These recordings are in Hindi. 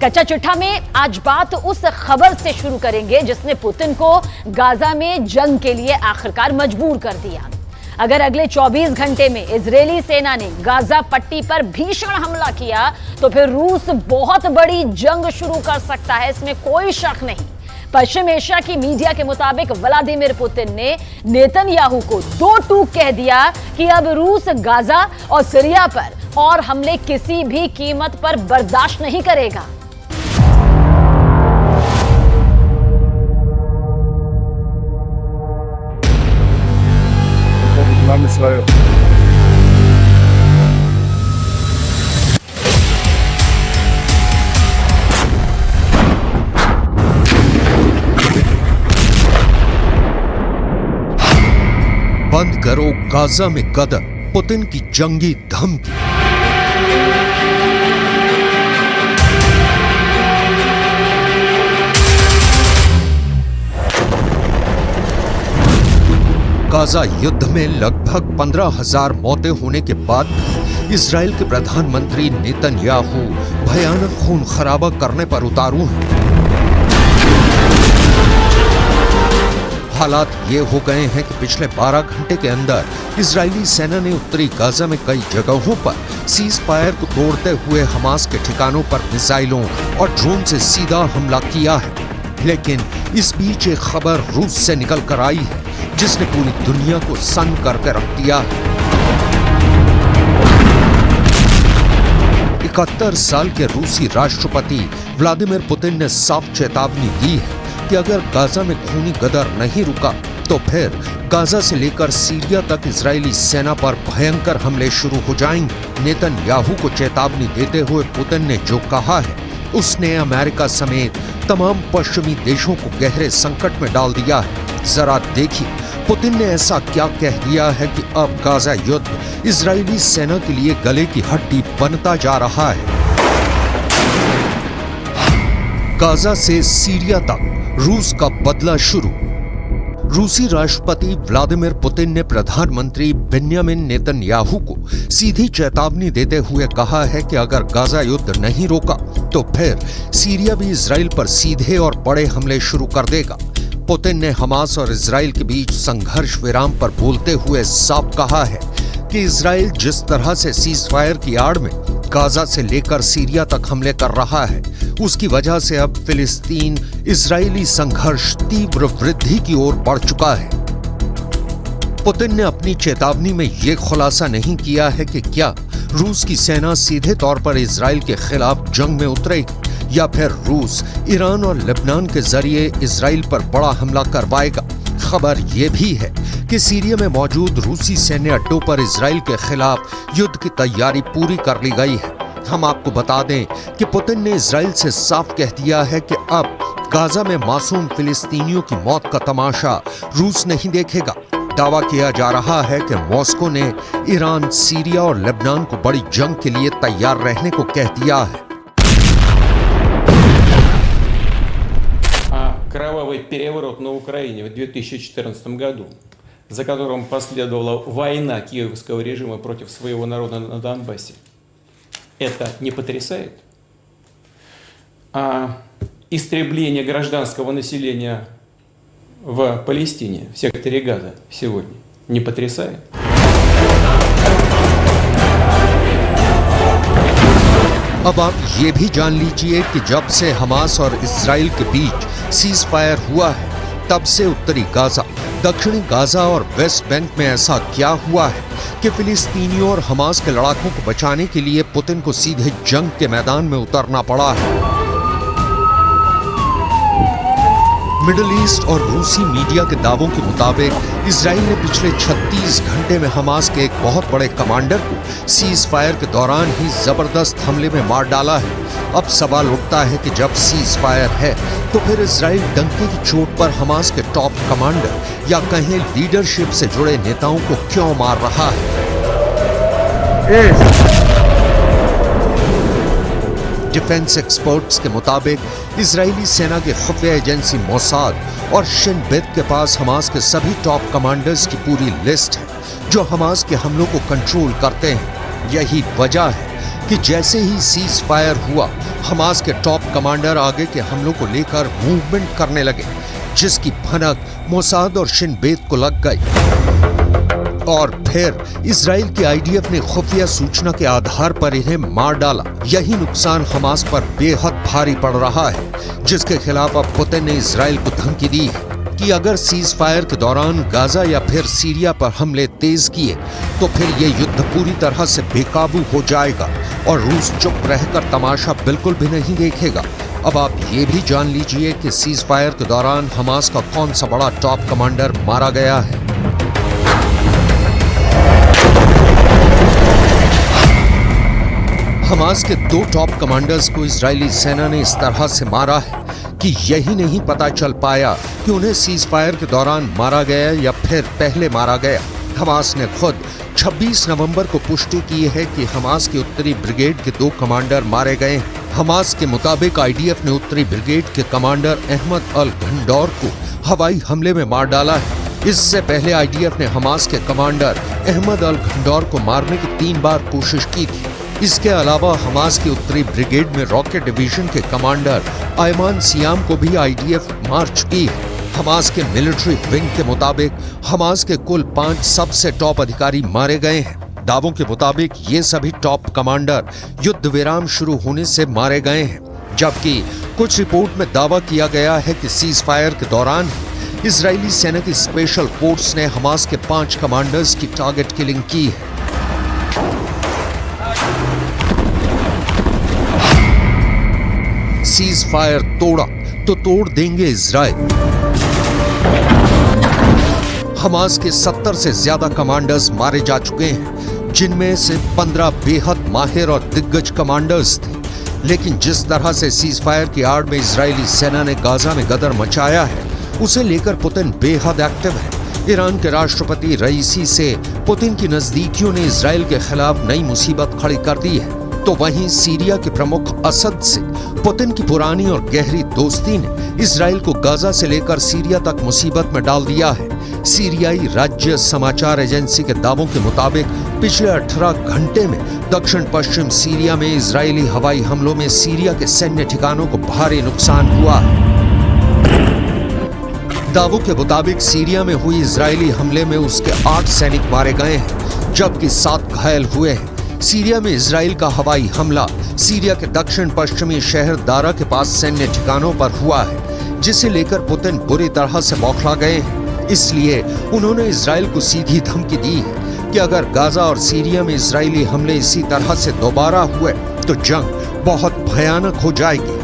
कच्चा चिट्ठा में आज बात उस खबर से शुरू करेंगे जिसने पुतिन को गाजा में जंग के लिए आखिरकार मजबूर कर दिया। अगर अगले 24 घंटे में इजरायली सेना ने गाजा पट्टी पर भीषण हमला किया तो फिर रूस बहुत बड़ी जंग शुरू कर सकता है, इसमें कोई शक नहीं। पश्चिम एशिया की मीडिया के मुताबिक व्लादिमीर पुतिन ने नेतन्याहू को दो टूक कह दिया कि अब रूस गाजा और सीरिया पर और हमले किसी भी कीमत पर बर्दाश्त नहीं करेगा। बंद करो गाजा में कदर, पुतिन की जंगी धमकी। गाजा युद्ध में लगभग 15,000 मौतें होने के बाद इजराइल के प्रधानमंत्री नेतन्याहू भयानक खून खराबा करने पर उतारू हैं। हालात ये हो गए हैं कि पिछले 12 घंटे के अंदर इजरायली सेना ने उत्तरी गाजा में कई जगहों पर सीज फायर को तोड़ते हुए हमास के ठिकानों पर मिसाइलों और ड्रोन से सीधा हमला किया है। लेकिन इस बीच एक खबर रूस से निकल कर आई है जिसने पूरी दुनिया को सन्न करके रख दिया है। 71 साल के रूसी राष्ट्रपति व्लादिमीर पुतिन ने साफ चेतावनी दी है कि अगर गाजा में खूनी गदर नहीं रुका तो फिर गाजा से लेकर सीरिया तक इजरायली सेना पर भयंकर हमले शुरू हो जाएंगे। नेतन्याहू को चेतावनी देते हुए पुतिन ने जो कहा है उसने अमेरिका समेत तमाम पश्चिमी देशों को गहरे संकट में डाल दिया है। जरा देखिए पुतिन ने ऐसा क्या कह दिया है कि अब गाजा युद्ध इजरायली सेना के लिए गले की हड्डी बनता जा रहा है। गाजा से सीरिया तक रूस का बदला शुरू। रूसी राष्ट्रपति व्लादिमीर पुतिन ने प्रधानमंत्री बेन्यामिन नेतन्याहू को सीधी चेतावनी देते हुए कहा है कि अगर गाजा युद्ध नहीं रोका तो फिर सीरिया भी इजराइल पर सीधे और बड़े हमले शुरू कर देगा। पुतिन ने हमास और इजराइल के बीच संघर्ष विराम पर बोलते हुए साफ कहा है कि इजराइल जिस तरह से सीज फायर की आड़ में गाजा से लेकर सीरिया तक हमले कर रहा है उसकी वजह से अब फिलिस्तीन इजरायली संघर्ष तीव्र वृद्धि की ओर बढ़ चुका है। पुतिन ने अपनी चेतावनी में यह खुलासा नहीं किया है कि क्या रूस की सेना सीधे तौर पर इजराइल के खिलाफ जंग में उतरेगी या फिर रूस ईरान और लेबनान के जरिए इजराइल पर बड़ा हमला करवाएगा। खबर यह भी है कि सीरिया में मौजूद रूसी सैन्य अड्डों पर इजराइल के खिलाफ युद्ध की तैयारी पूरी कर ली गई है। हम आपको बता दें कि पुतिन ने इजराइल से साफ कह दिया है कि अब गाजा में मासूम फिलिस्तीनियों की मौत का तमाशा रूस नहीं देखेगा। दावा किया जा रहा है कि मॉस्को ने ईरान, सीरिया और लेबनान को बड़ी जंग के लिए तैयार रहने को कह दिया है। Кровавый переворот на Украине в 2014 году, за которым последовала война киевского режима против своего народа на Донбассе, это не потрясает? А истребление гражданского населения в Палестине, в секторе Газа сегодня, не потрясает? अब आप ये भी जान लीजिए कि जब से हमास और इजराइल के बीच सीज फायर हुआ है तब से उत्तरी गाजा, दक्षिणी गाजा और वेस्ट बैंक में ऐसा क्या हुआ है कि फिलिस्तीनियों और हमास के लड़ाकों को बचाने के लिए पुतिन को सीधे जंग के मैदान में उतरना पड़ा है। मिडिल ईस्ट और रूसी मीडिया के दावों के मुताबिक इजराइल ने पिछले 36 घंटे में हमास के एक बहुत बड़े कमांडर को सीज फायर के दौरान ही जबरदस्त हमले में मार डाला है। अब सवाल उठता है कि जब सीज फायर है तो फिर इजराइल डंके की चोट पर हमास के टॉप कमांडर या कहें लीडरशिप से जुड़े नेताओं को क्यों मार रहा है। डिफेंस एक्सपर्ट्स के मुताबिक इजरायली सेना की खुफिया एजेंसी मोसाद और शिन बेत के पास हमास के सभी टॉप कमांडर्स की पूरी लिस्ट है जो हमास के हमलों को कंट्रोल करते हैं। यही वजह है कि जैसे ही सीज फायर हुआ, हमास के टॉप कमांडर आगे के हमलों को लेकर मूवमेंट करने लगे, जिसकी भनक मोसाद और शिन बेत को लग गई। और फिर इजराइल की आईडीएफ ने खुफिया सूचना के आधार पर इन्हें मार डाला। यही नुकसान हमास पर बेहद भारी पड़ रहा है, जिसके खिलाफ अब पुतिन ने इजराइल को धमकी दी है कि अगर सीज फायर के दौरान गाजा या फिर सीरिया पर हमले तेज किए तो फिर ये युद्ध पूरी तरह से बेकाबू हो जाएगा और रूस चुप रहकर तमाशा बिल्कुल भी नहीं देखेगा। अब आप ये भी जान लीजिए कि सीज फायर के दौरान हमास का कौन सा बड़ा टॉप कमांडर मारा गया है। हमास के 2 टॉप कमांडर्स को इजरायली सेना ने इस तरह से मारा है कि यही नहीं पता चल पाया कि उन्हें सीज फायर के दौरान मारा गया या फिर पहले मारा गया। हमास ने खुद 26 नवंबर को पुष्टि की है कि हमास की उत्तरी ब्रिगेड के 2 कमांडर मारे गए हैं। हमास के मुताबिक आईडीएफ ने उत्तरी ब्रिगेड के कमांडर अहमद अल घंडौर को हवाई हमले में मार डाला है। इससे पहले आईडीएफ ने हमास के कमांडर अहमद अल घंडौर को मारने की 3 बार कोशिश की थी। इसके अलावा हमास की उत्तरी ब्रिगेड में रॉकेट डिवीजन के कमांडर आयमान सियाम को भी आईडीएफ मार चुकी है। हमास के मिलिट्री विंग के मुताबिक हमास के कुल 5 सबसे टॉप अधिकारी मारे गए हैं। दावों के मुताबिक ये सभी टॉप कमांडर युद्ध विराम शुरू होने से मारे गए हैं, जबकि कुछ रिपोर्ट में दावा किया गया है कि सीज फायर के दौरान इजरायली सेना की स्पेशल फोर्स ने हमास के 5 कमांडर्स की टारगेट किलिंग की है। सीज फायर तोड़ा तो तोड़ देंगे इजराइल। हमास के 70 से ज्यादा कमांडर्स मारे जा चुके हैं, जिनमें से 15 बेहद माहिर और दिग्गज कमांडर्स थे। लेकिन जिस तरह से सीज फायर की आड़ में इजरायली सेना ने गाजा में गदर मचाया है, उसे लेकर पुतिन बेहद एक्टिव है। ईरान के राष्ट्रपति रईसी से पुतिन की नजदीकियों ने इजराइल के खिलाफ नई मुसीबत खड़ी कर दी है, तो वहीं सीरिया के प्रमुख असद से पुतिन की पुरानी और गहरी दोस्ती ने इजराइल को गाजा से लेकर सीरिया तक मुसीबत में डाल दिया है। सीरियाई राज्य समाचार एजेंसी के दावों के मुताबिक पिछले 18 घंटे में दक्षिण पश्चिम सीरिया में इजरायली हवाई हमलों में सीरिया के सैन्य ठिकानों को भारी नुकसान हुआ है। दावों के मुताबिक सीरिया में हुई इजरायली हमले में उसके 8 सैनिक मारे गए हैं, जबकि 7 घायल हुए हैं। सीरिया में इजराइल का हवाई हमला सीरिया के दक्षिण पश्चिमी शहर दारा के पास सैन्य ठिकानों पर हुआ है, जिसे लेकर पुतिन बुरी तरह से बौखला गए हैं। इसलिए उन्होंने इजराइल को सीधी धमकी दी है कि अगर गाजा और सीरिया में इजरायली हमले इसी तरह से दोबारा हुए तो जंग बहुत भयानक हो जाएगी।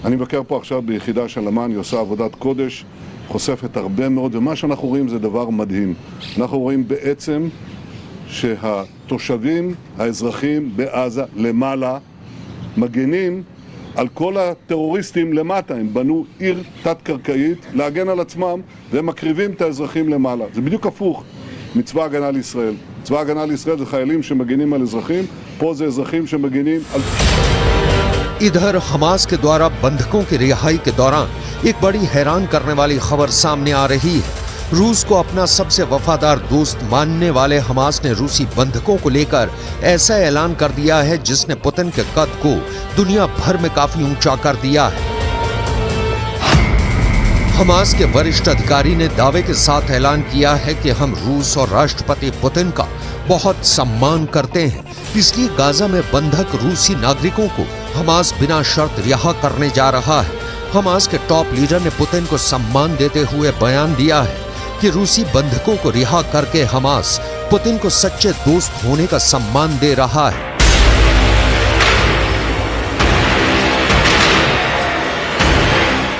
אני מבקר פה עכשיו ביחידה של אמ"ן, היא עושה עבודת קודש, חושפת הרבה מאוד, ומה שאנחנו רואים זה דבר מדהים. אנחנו רואים בעצם שהתושבים, האזרחים בעזה למעלה, מגנים על כל הטרוריסטים למטה. הם בנו עיר תת-קרקעית להגן על עצמם, והם מקריבים את האזרחים למעלה. זה בדיוק הפוך מצבא הגנה לישראל. צבא הגנה לישראל זה חיילים שמגנים על אזרחים, פה זה אזרחים שמגנים על... इधर हमास के द्वारा बंधकों की रिहाई के दौरान एक बड़ी हैरान करने वाली खबर सामने आ रही है। रूस को अपना सबसे वफादार दोस्त मानने वाले हमास ने रूसी बंधकों को लेकर ऐसा ऐलान कर दिया है जिसने पुतिन के कद को दुनिया भर में काफी ऊंचा कर दिया है। हमास के वरिष्ठ अधिकारी ने दावे के साथ ऐलान किया है कि हम रूस और राष्ट्रपति पुतिन का बहुत सम्मान करते हैं, इसलिए गाजा में बंधक रूसी नागरिकों को हमास बिना शर्त रिहा करने जा रहा है। हमास के टॉप लीडर ने पुतिन को सम्मान देते हुए बयान दिया है कि रूसी बंधकों को रिहा करके हमास पुतिन को सच्चे दोस्त होने का सम्मान दे रहा है।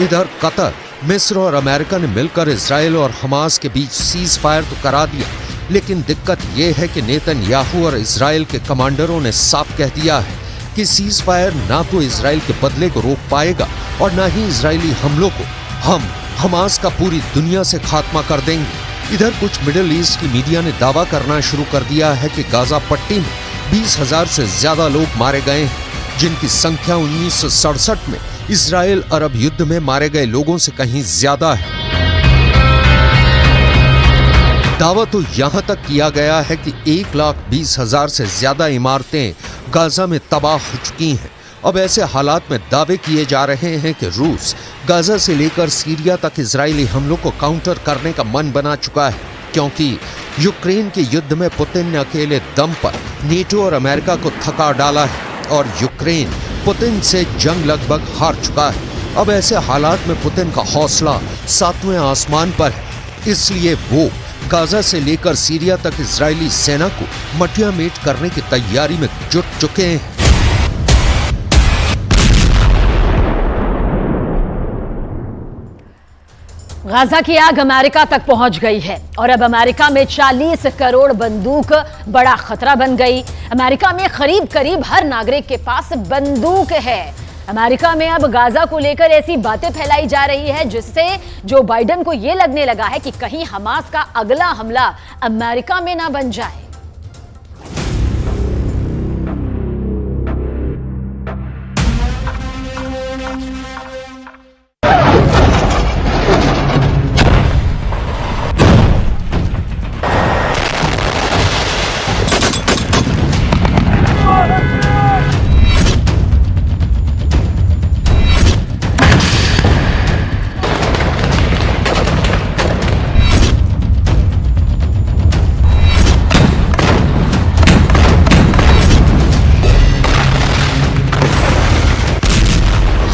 इधर कतर, मिस्र और अमेरिका ने मिलकर इजराइल और हमास के बीच सीज फायर तो करा दिया, लेकिन दिक्कत यह है कि नेतन्याहू और इजराइल के कमांडरों ने साफ कह दिया है कि सीज फायर ना तो इजराइल के बदले को रोक पाएगा और ना ही इजरायली हमलों को। हम हमास का पूरी दुनिया से खात्मा कर देंगे। इधर कुछ मिडिल ईस्ट की मीडिया ने दावा करना शुरू कर दिया है कि गाजा पट्टी में 20,000 से ज्यादा लोग मारे गए हैं, जिनकी संख्या 1967 में इजराइल अरब युद्ध में मारे गए लोगों से कहीं ज्यादा है। दावा तो यहां तक किया गया है कि 1,20,000 से ज्यादा इमारतें गाजा में तबाह हो चुकी हैं। अब ऐसे हालात में दावे किए जा रहे हैं कि रूस गाजा से लेकर सीरिया तक इजरायली हमलों को काउंटर करने का मन बना चुका है, क्योंकि यूक्रेन के युद्ध में पुतिन ने अकेले दम पर नेटो और अमेरिका को थका डाला है और यूक्रेन पुतिन से जंग लगभग हार चुका है। अब ऐसे हालात में पुतिन का हौसला 7वें आसमान पर है, इसलिए वो गाजा से लेकर सीरिया तक इजरायली सेना को मटियामेट करने की तैयारी में जुट चुके हैं। गाजा की आग अमेरिका तक पहुंच गई है और अब अमेरिका में 40 करोड़ बंदूक बड़ा खतरा बन गई। अमेरिका में करीब करीब हर नागरिक के पास बंदूक है। अमेरिका में अब गाजा को लेकर ऐसी बातें फैलाई जा रही है जिससे जो बाइडेन को यह लगने लगा है कि कहीं हमास का अगला हमला अमेरिका में ना बन जाए।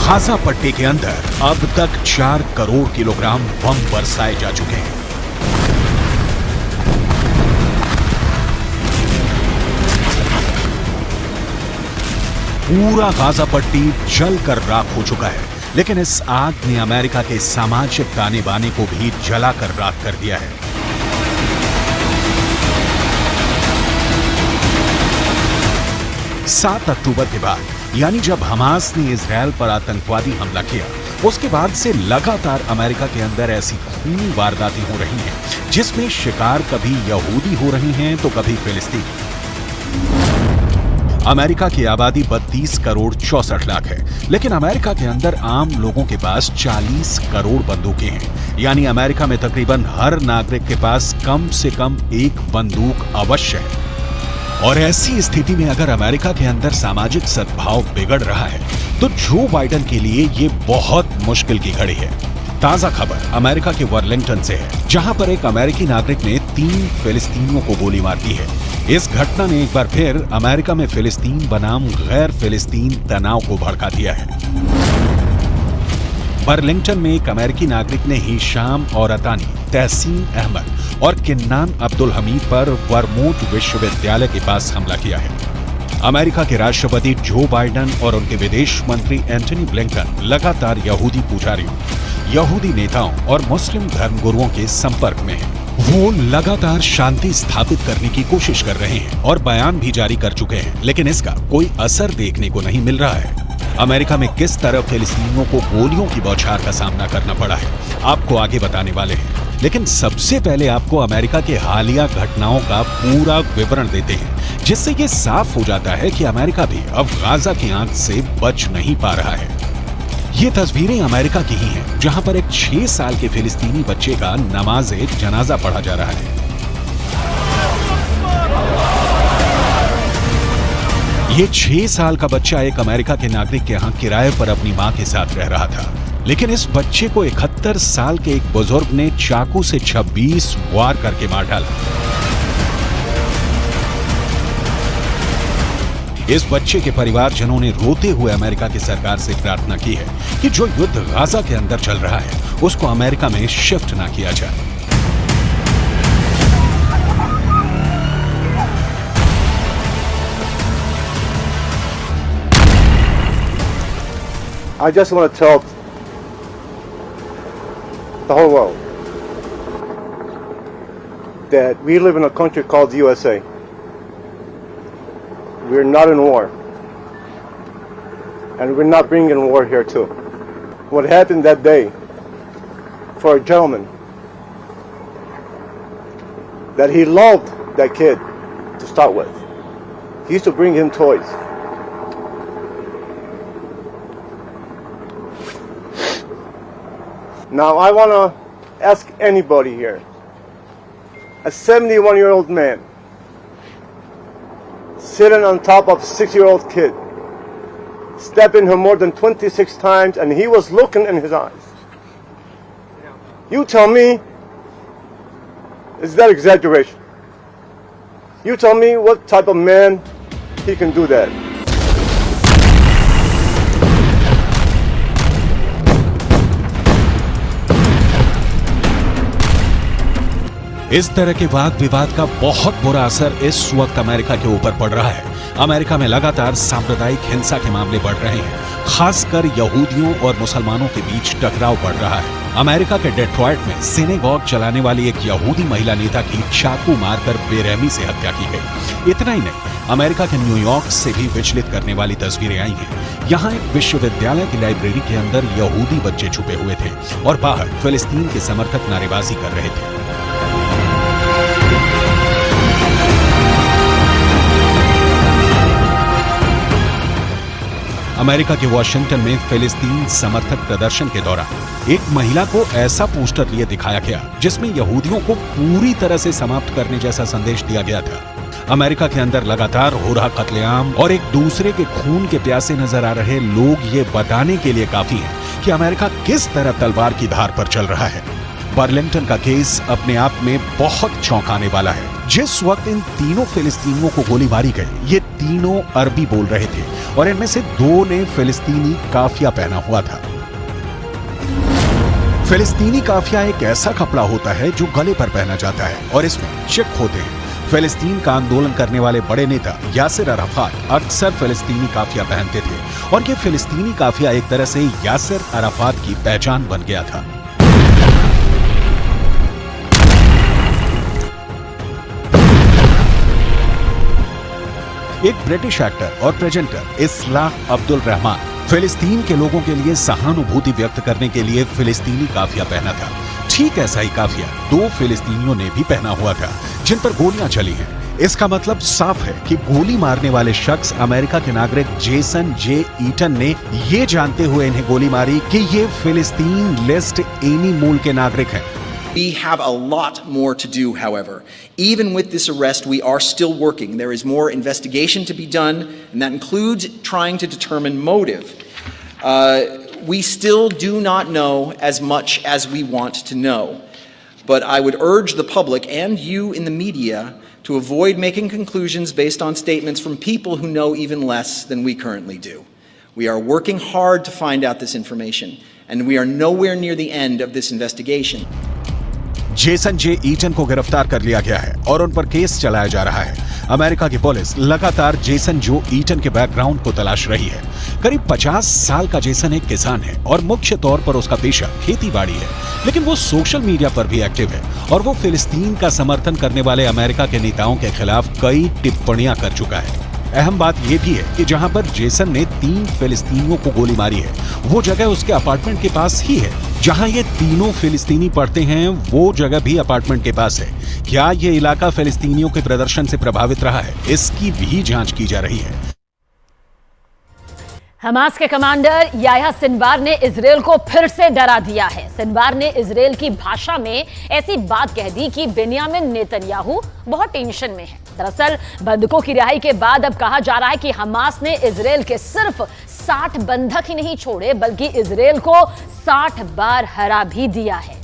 गाजा पट्टी के अंदर अब तक 4 करोड़ किलोग्राम बम बरसाए जा चुके हैं। पूरा गाजा पट्टी जलकर राख हो चुका है, लेकिन इस आग ने अमेरिका के सामाजिक ताने बाने को भी जलाकर राख कर दिया है। सात अक्टूबर के बाद, यानी जब हमास ने इजरायल पर आतंकवादी हमला किया, उसके बाद से लगातार अमेरिका के अंदर ऐसी खूनी वारदातें हो रही हैं जिसमें शिकार कभी यहूदी हो रहे हैं तो कभी फिलिस्तीनी। अमेरिका की आबादी 32 करोड़ 64 लाख है, लेकिन अमेरिका के अंदर आम लोगों के पास 40 करोड़ बंदूकें हैं। यानी अमेरिका में तकरीबन हर नागरिक के पास कम से कम एक बंदूक अवश्य है। और ऐसी स्थिति में अगर अमेरिका के अंदर सामाजिक सद्भाव बिगड़ रहा है तो जो बाइडेन के लिए ये बहुत मुश्किल की घड़ी है। ताजा खबर अमेरिका के वर्लिंगटन से है, जहां पर एक अमेरिकी नागरिक ने 3 फिलिस्तीनियों को गोली मार दी है। इस घटना ने एक बार फिर अमेरिका में फिलिस्तीन बनाम गैर फिलिस्तीन तनाव को भड़का दिया है। वर्लिंगटन में एक अमेरिकी नागरिक ने हिशाम औरतानी, तहसीन अहमद और किन्नान अब्दुल हमीद पर वर्मोंट विश्वविद्यालय के पास हमला किया है। अमेरिका के राष्ट्रपति जो बाइडेन और उनके विदेश मंत्री एंटनी ब्लिंकन लगातार यहूदी पुजारियों, यहूदी नेताओं और मुस्लिम धर्मगुरुओं के संपर्क में हैं। वो लगातार शांति स्थापित करने की कोशिश कर रहे हैं और बयान भी जारी कर चुके हैं, लेकिन इसका कोई असर देखने को नहीं मिल रहा है। अमेरिका में किस तरह फिलिस्तीनियों को गोलियों की बौछार का सामना करना पड़ा है, आपको आगे बताने वाले हैं। लेकिन सबसे पहले आपको अमेरिका के हालिया घटनाओं का पूरा विवरण देते हैं, जिससे ये साफ हो जाता है कि अमेरिका भी अब गाजा की आंच से बच नहीं पा रहा है। ये तस्वीरें अमेरिका की ही हैं, जहां पर एक 6 साल के फिलिस्तीनी बच्चे का नमाज़े जनाजा पढ़ा जा रहा है। ये 6 साल का बच्चा एक अमेरिका के नागरिक के यहाँ किराए पर अपनी मां के साथ रह रहा था, लेकिन इस बच्चे को 71 साल के एक बुजुर्ग ने चाकू से 26 वार करके मार डाला। इस बच्चे के परिवारजनों ने रोते हुए अमेरिका की सरकार से प्रार्थना की है कि जो युद्ध गाजा के अंदर चल रहा है उसको अमेरिका में शिफ्ट ना किया जाए। I just want to tell the whole world that we live in a country called the USA. We're not in war. And we're not bringing war here too. What happened that day for a gentleman, that he loved that kid to start with. He used to bring him toys. Now I want to ask anybody here, a 71-year-old man sitting on top of a 6-year-old kid, stabbing him more than 26 times, and he was looking in his eyes. You tell me, is that exaggeration? You tell me what type of man he can do that. इस तरह के वाद विवाद का बहुत बुरा असर इस वक्त अमेरिका के ऊपर पड़ रहा है। अमेरिका में लगातार सांप्रदायिक हिंसा के मामले बढ़ रहे हैं, खासकर यहूदियों और मुसलमानों के बीच टकराव बढ़ रहा है। अमेरिका के डेट्रॉयट में सिनेगॉग चलाने वाली एक यहूदी महिला नेता की चाकू मारकर बेरहमी से हत्या की गई। इतना ही नहीं, अमेरिका के न्यूयॉर्क से भी विचलित करने वाली तस्वीरें आई हैं। यहाँ एक विश्वविद्यालय की लाइब्रेरी के अंदर यहूदी बच्चे छुपे हुए थे और बाहर फिलिस्तीन के समर्थक नारेबाजी कर रहे थे। अमेरिका के वॉशिंगटन में फिलिस्तीन समर्थक प्रदर्शन के दौरान एक महिला को ऐसा पोस्टर लिए दिखाया गया जिसमें यहूदियों को पूरी तरह से समाप्त करने जैसा संदेश दिया गया था। अमेरिका के अंदर लगातार हो रहा कत्लेआम और एक दूसरे के खून के प्यासे नजर आ रहे लोग ये बताने के लिए काफी हैं कि अमेरिका किस तरह तलवार की धार पर चल रहा है। बर्लिंगटन का केस अपने आप में बहुत चौंकाने वाला है। जिस वक्त इन तीनों फिलिस्तीनियों को गोली मारी गई, ये तीनों अरबी बोल रहे थे और इनमें से 2 ने फिलिस्तीनी काफिया पहना हुआ था। फिलिस्तीनी काफिया एक ऐसा कपड़ा होता है जो गले पर पहना जाता है और इसमें चिक होते हैं। फिलिस्तीन का आंदोलन करने वाले बड़े नेता यासिर अराफात अक्सर फिलिस्तीनी काफिया पहनते थे और ये फिलिस्तीनी काफिया एक तरह से यासिर अराफात की पहचान बन गया था। एक ब्रिटिश एक्टर और प्रेजेंटर इस्लाह अब्दुल रहमान फिलिस्तीन के लोगों के लिए सहानुभूति व्यक्त करने के लिए फिलिस्तीनी काफिया पहना था। ठीक ऐसा ही काफिया 2 फिलिस्तीनियों ने भी पहना हुआ था जिन पर गोलियां चली हैं। इसका मतलब साफ है कि गोली मारने वाले शख्स अमेरिका के नागरिक जेसन जे ईटन ने ये जानते हुए इन्हें गोली मारी कि ये फिलिस्तीन लिस्ट एनी मूल के नागरिक हैं। We have a lot more to do, however. Even with this arrest, we are still working. There is more investigation to be done, and that includes trying to determine motive. We still do not know as much as we want to know. But I would urge the public and you in the media to avoid making conclusions based on statements from people who know even less than we currently do. We are working hard to find out this information, and we are nowhere near the end of this investigation. Jason J Eaton को गिरफ्तार कर लिया गया है और उन पर केस चलाया जा रहा है। अमेरिका की पुलिस लगातार जेसन जो ईटन के बैकग्राउंड को तलाश रही है। करीब 50 साल का जेसन एक किसान है और मुख्य तौर पर उसका पेशा खेती-बाड़ी है, लेकिन वो सोशल मीडिया पर भी एक्टिव है और वो फिलिस्तीन का समर्थन करने वाले अमेरिका के नेताओं के खिलाफ कई टिप्पणियां कर चुका है। अहम बात यह भी है कि जहां पर जेसन ने 3 फिलिस्तीनियों को गोली मारी है, वो जगह उसके अपार्टमेंट के पास ही है। जहां ये तीनों फिलिस्तीनी पढ़ते हैं, वो जगह भी अपार्टमेंट के पास है। क्या ये इलाका फिलिस्तीनियों के प्रदर्शन से प्रभावित रहा है, इसकी भी जांच की जा रही है। हमास के कमांडर याह्या सिनवार ने इजरायल को फिर से डरा दिया है। सिनवार ने इजरायल की भाषा में ऐसी बात कह दी कि बेन्यामिन नेतन्याहू बहुत टेंशन में है। दरअसल बंधकों की रिहाई के बाद अब कहा जा रहा है कि हमास ने इजरायल के सिर्फ 60 बंधक ही नहीं छोड़े, बल्कि इजरायल को 60 बार हरा भी दिया है।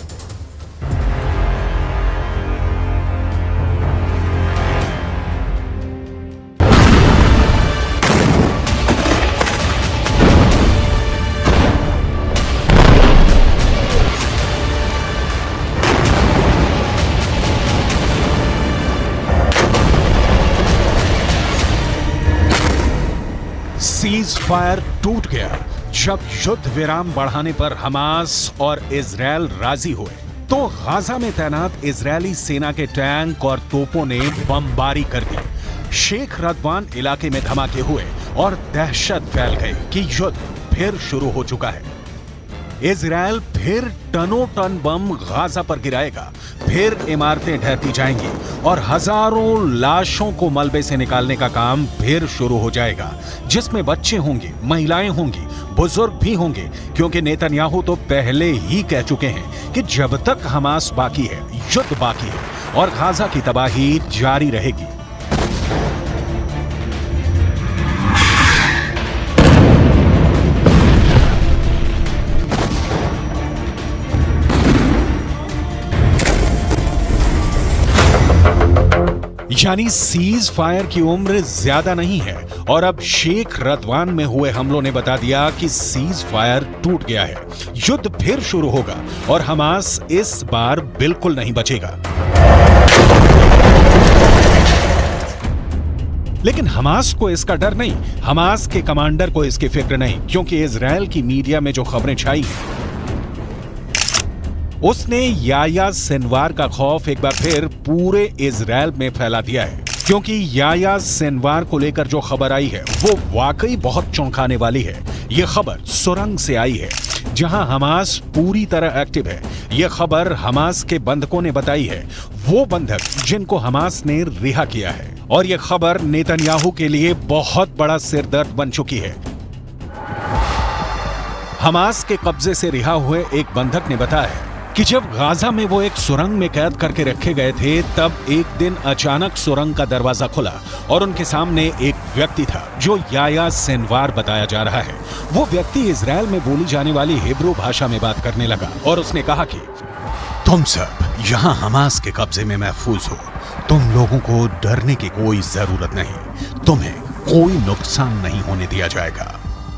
सीज फायर टूट गया जब युद्ध विराम बढ़ाने पर हमास और इजरायल राजी हुए तो गाजा में तैनात इजरायली सेना के टैंक और तोपों ने बमबारी कर दी। शेख रदवान इलाके में धमाके हुए और दहशत फैल गई कि युद्ध फिर शुरू हो चुका है। इजराइल फिर टनों टन बम गाजा पर गिराएगा, फिर इमारतें ढहती जाएंगी और हजारों लाशों को मलबे से निकालने का काम फिर शुरू हो जाएगा, जिसमें बच्चे होंगे, महिलाएं होंगी, बुजुर्ग भी होंगे, क्योंकि नेतन्याहू तो पहले ही कह चुके हैं कि जब तक हमास बाकी है, युद्ध बाकी है और गाजा की तबाही जारी रहेगी। यानी सीज फायर की उम्र ज्यादा नहीं है और अब शेख रदवान में हुए हमलों ने बता दिया कि सीज फायर टूट गया है। युद्ध फिर शुरू होगा और हमास इस बार बिल्कुल नहीं बचेगा। लेकिन हमास को इसका डर नहीं, हमास के कमांडर को इसकी फिक्र नहीं, क्योंकि इजराइल की मीडिया में जो खबरें छाई उसने याह्या सिनवार का खौफ एक बार फिर पूरे इजराइल में फैला दिया है, क्योंकि याह्या सिनवार को लेकर जो खबर आई है वो वाकई बहुत चौंकाने वाली है। ये खबर सुरंग से आई है जहां हमास पूरी तरह एक्टिव है। ये खबर हमास के बंधकों ने बताई है, वो बंधक जिनको हमास ने रिहा किया है, और ये खबर नेतन्याहू के लिए बहुत बड़ा सिरदर्द बन चुकी है। हमास के कब्जे से रिहा हुए एक बंधक ने बताया कि जब गाजा में वो एक सुरंग में कैद करके रखे गए थे, तब एक दिन अचानक सुरंग का दरवाजा खुला और उनके सामने एक व्यक्ति था जो याह्या सिनवार बताया जा रहा है। वो व्यक्ति इजराइल में बोली जाने वाली हिब्रू भाषा में बात करने लगा और उसने कहा कि तुम सब यहाँ हमास के कब्जे में महफूज हो, तुम लोगों को डरने की कोई जरूरत नहीं, तुम्हें कोई नुकसान नहीं होने दिया जाएगा।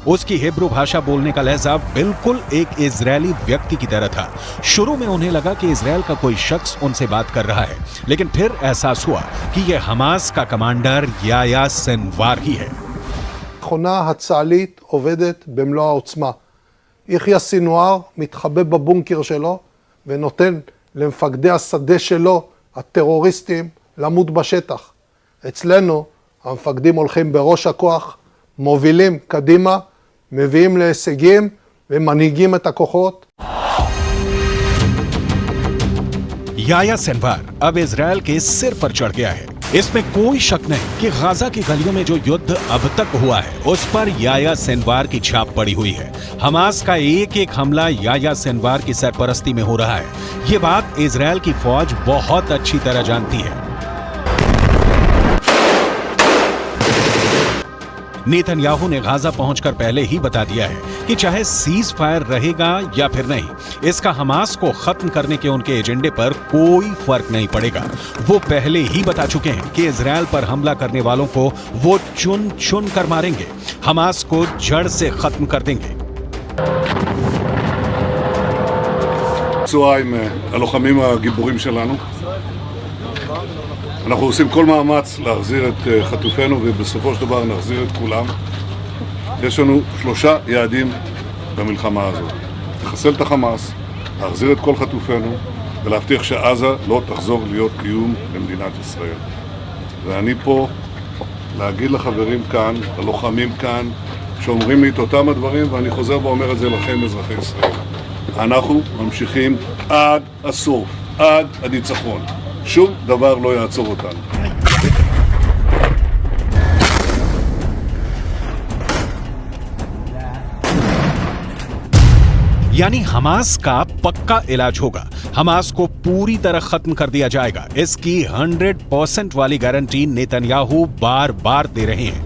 उसकी हिब्रू भाषा बोलने का लहजा बिल्कुल एक इजरायली व्यक्ति की तरह था। शुरू में उन्हें लगा कि इजराइल का कोई शख्स उनसे बात कर रहा है, लेकिन फिर एहसास हुआ कि यह हमास का कमांडर याह्या सिनवार ही है। המכונה הצה"לית עובדת במלוא העוצמה. יחיא סינואר מתחבא בבונקר שלו ונותן למפקדי השדה שלו, הטרוריסטים, למות בשטח. אצלנו המפקדים הולכים בראש הכוח, מובילים קדימה, מביאים להישגים ומנהיגים את הכוחות. याह्या सिनवार अब इजराइल के सिर पर चढ़ गया है। इसमें कोई शक नहीं कि गाजा की गलियों में जो युद्ध अब तक हुआ है उस पर याह्या सिनवार की छाप पड़ी हुई है। हमास का एक एक हमला याह्या सिनवार की सरपरस्ती में हो रहा है। ये बात इजराइल की फौज बहुत अच्छी तरह जानती है। नेतन्याहू ने गाजा पहुंचकर पहले ही बता दिया है कि चाहे सीज फायर रहेगा या फिर नहीं, इसका हमास को खत्म करने के उनके एजेंडे पर कोई फर्क नहीं पड़ेगा। वो पहले ही बता चुके हैं कि इजराइल पर हमला करने वालों को वो चुन चुन कर मारेंगे, हमास को जड़ से खत्म कर देंगे। צהריים הלוחמים הגיבורים שלנו. אנחנו עושים כל מאמץ להחזיר את חטופינו ובסופו של דבר נחזיר את כולם. יש לנו 3 יעדים במלחמה הזאת. לחסל את החמאס, להחזיר את כל חטופינו ולהבטיח שעזה לא תחזור להיות איום למדינת ישראל. ואני פה להגיד לחברים כאן, ללוחמים כאן, שאומרים לי את אותם הדברים, ואני חוזר ואומר את זה לכם אזרחי ישראל. אנחנו ממשיכים עד הסוף, עד הניצחון. שום דבר לא יעצור אותנו. यानी हमास का पक्का इलाज होगा, हमास को पूरी तरह खत्म कर दिया जाएगा। इसकी 100% वाली गारंटी नेतन्याहू बार बार दे रहे हैं।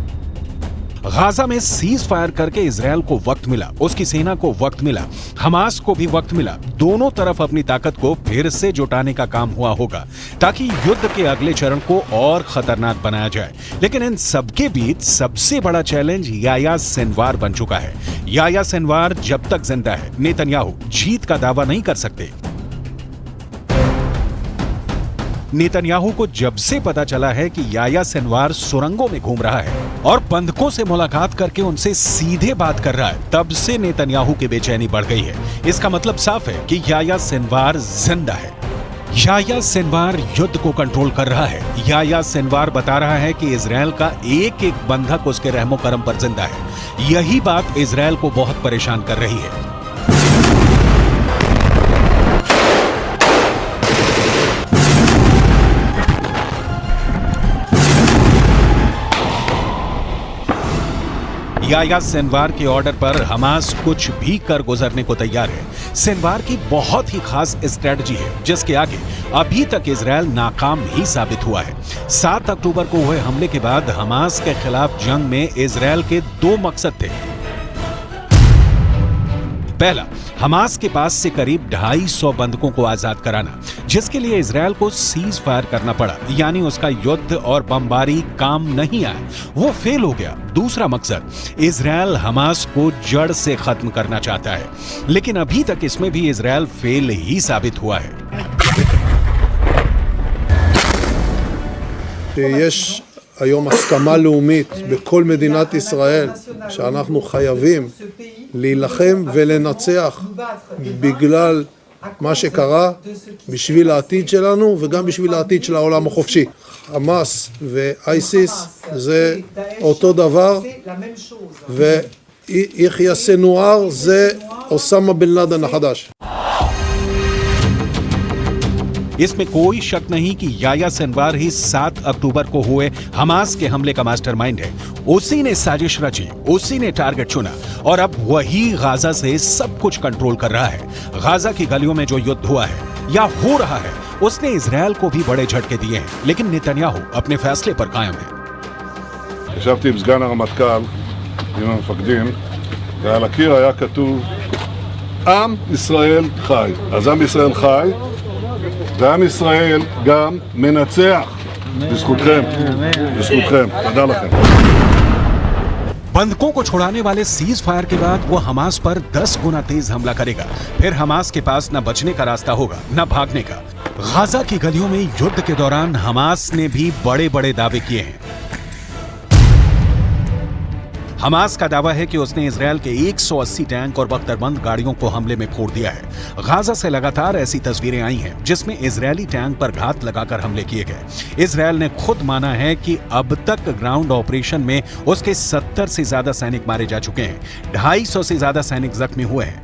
गाजा में सीज फायर करके इजराइल को वक्त मिला, उसकी सेना को वक्त मिला, हमास को भी वक्त मिला। दोनों तरफ अपनी ताकत को फिर से जुटाने का काम हुआ होगा ताकि युद्ध के अगले चरण को और खतरनाक बनाया जाए। लेकिन इन सबके बीच सबसे बड़ा चैलेंज याह्या सिनवार बन चुका है। याह्या सिनवार जब तक जिंदा है, नेतन्याहू जीत का दावा नहीं कर सकते। नेतन्याहू को जब से पता चला है कि याह्या सिनवार सुरंगों में घूम रहा है और बंधकों से मुलाकात करके उनसे सीधे बात कर रहा है, तब से नेतन्याहू की बेचैनी बढ़ गई है। इसका मतलब साफ है कि याह्या सिनवार जिंदा है। याह्या सिनवार युद्ध को कंट्रोल कर रहा है। याह्या सिनवार बता रहा है कि इजराइल का एक एक बंधक उसके रहमो करम पर जिंदा है। यही बात इजराइल को बहुत परेशान कर रही है। याह्या सिनवार के ऑर्डर पर हमास कुछ भी कर गुजरने को तैयार है। सिनवार की बहुत ही खास स्ट्रेटजी है जिसके आगे अभी तक इजरायल नाकाम ही साबित हुआ है। 7 अक्टूबर को हुए हमले के बाद हमास के खिलाफ जंग में इजरायल के 2 मकसद थे। पहला, हमास के पास से करीब 250 बंधकों को आजाद कराना, जिसके लिए इजरायल को सीज फायर करना पड़ा, यानी उसका युद्ध और बमबारी काम नहीं आया, वो फेल हो गया। दूसरा मकसद, इजरायल हमास को जड़ से खत्म करना चाहता है, लेकिन अभी तक इसमें भी इजरायल फेल ही साबित हुआ है। יש היום הסכמה לאומית בכל מדינת ישראל שאנחנו חייבים להילחם ולנצח בגלל מה שקרה, בשביל העתיד שלנו וגם בשביל העתיד של העולם החופשי. חמאס ואייסיס זה אותו דבר, ויחיא סנואר זה אוסמה בן לאדן החדש. इसमें कोई शक नहीं कि याह्या सिनवार ही 7 अक्टूबर को हुए हमास के हमले का मास्टरमाइंड है। उसी ने साजिश रची, उसी ने टारगेट चुना और अब वही गाजा से सब कुछ कंट्रोल कर रहा है। गाजा की गलियों में जो युद्ध हुआ है या हो रहा है, उसने इजरायल को भी बड़े झटके दिए हैं, लेकिन नेतन्याहू अपने फैसले पर कायम है। ישבתי עם סגן הרמטכ"ל, עם המפקדים, ועל הקיר היה כתוב עם ישראל חי. אז עם ישראל חי, ועם ישראל גם מנצח. בזכותכם, בזכותכם. תודה לכם. बंधकों को छुड़ाने वाले सीज फायर के बाद वो हमास पर 10 गुना तेज हमला करेगा। फिर हमास के पास न बचने का रास्ता होगा न भागने का। गाजा की गलियों में युद्ध के दौरान हमास ने भी बड़े बड़े दावे किए हैं। हमास का दावा है कि उसने इजरायल के 180 टैंक और बख्तरबंद गाड़ियों को हमले में फोड़ दिया है। गाजा से लगातार ऐसी तस्वीरें आई हैं जिसमें इजरायली टैंक पर घात लगाकर हमले किए गए। इजरायल ने खुद माना है कि अब तक ग्राउंड ऑपरेशन में उसके 70 से ज्यादा सैनिक मारे जा चुके हैं, 250 से ज्यादा सैनिक जख्मी हुए हैं।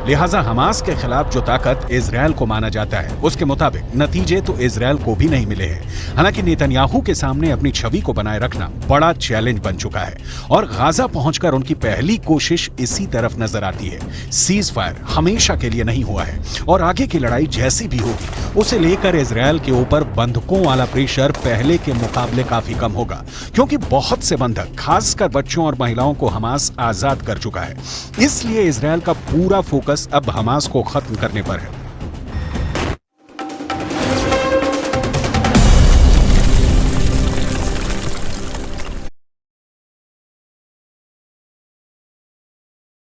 लिहाजा हमास के खिलाफ जो ताकत इजरायल को माना जाता है, उसके मुताबिक नतीजे तो इजरायल को भी नहीं मिले हैं। हालांकि नेतन्याहू के सामने अपनी छवि को बनाए रखना बड़ा चैलेंज बन चुका है और गाजा पहुंचकर उनकी पहली कोशिश इसी तरफ नजर आती है। सीज फायर हमेशा के लिए नहीं हुआ है और आगे की लड़ाई जैसी भी होगी, उसे लेकर इजरायल के ऊपर बंधकों वाला प्रेशर पहले के मुकाबले काफी कम होगा, क्योंकि बहुत से बंधक, खासकर बच्चों और महिलाओं को हमास आजाद कर चुका है। इसलिए इजरायल का पूरा फोकस अब हमास को खत्म करने पर है।